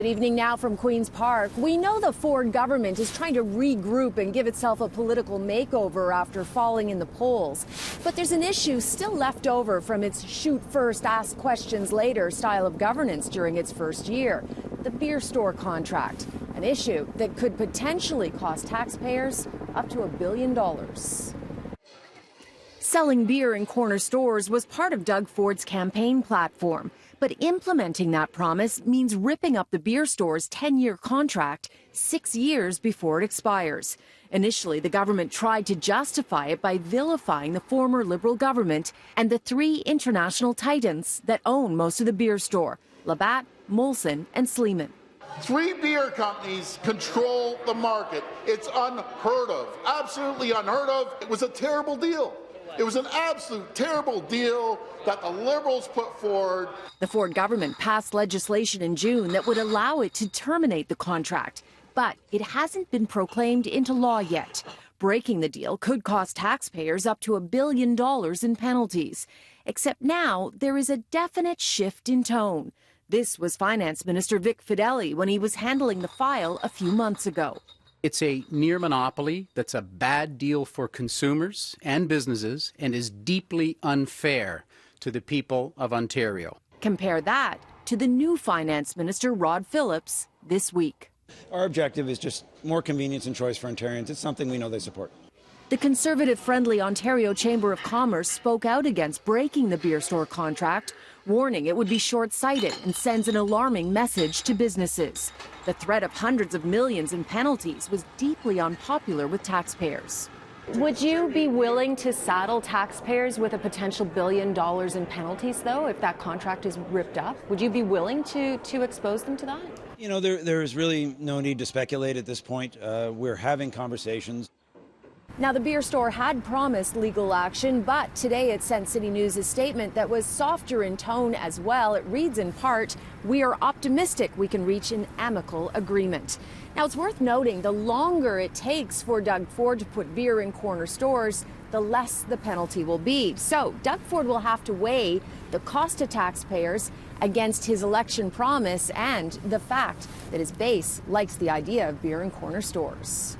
Good evening now from Queen's Park. We know the Ford government is trying to regroup and give itself a political makeover after falling in the polls. But there's an issue still left over from its shoot first, ask questions later style of governance during its first year. The beer store contract, an issue that could potentially cost taxpayers up to $1 billion. Selling beer in corner stores was part of Doug Ford's campaign platform. But implementing that promise means ripping up the beer store's 10-year contract 6 years before it expires. Initially, the government tried to justify it by vilifying the former Liberal government and the three international titans that own most of the beer store: Labatt, Molson, and Sleeman. Three beer companies control the market. It's unheard of, absolutely unheard of. It was a terrible deal. It was an absolute terrible deal that the Liberals put forward. The Ford government passed legislation in June that would allow it to terminate the contract, but it hasn't been proclaimed into law yet. Breaking the deal could cost taxpayers up to $1 billion in penalties. Except now there is a definite shift in tone. This was Finance Minister Vic Fedeli when he was handling the file a few months ago. It's a near monopoly that's a bad deal for consumers and businesses and is deeply unfair to the people of Ontario. Compare that to the new Finance Minister, Rod Phillips, this week. Our objective is just more convenience and choice for Ontarians. It's something we know they support. The Conservative-friendly Ontario Chamber of Commerce spoke out against breaking the beer store contract, warning it would be short-sighted and sends an alarming message to businesses. The threat of hundreds of millions in penalties was deeply unpopular with taxpayers. Would you be willing to saddle taxpayers with a potential $1 billion in penalties, though, if that contract is ripped up? Would you be willing to expose them to that? You know, there is really no need to speculate at this point. We're having conversations. Now, the beer store had promised legal action, but today it sent CityNews a statement that was softer in tone as well. It reads in part, "We are optimistic we can reach an amicable agreement." Now, it's worth noting the longer it takes for Doug Ford to put beer in corner stores, the less the penalty will be. So Doug Ford will have to weigh the cost to taxpayers against his election promise and the fact that his base likes the idea of beer in corner stores.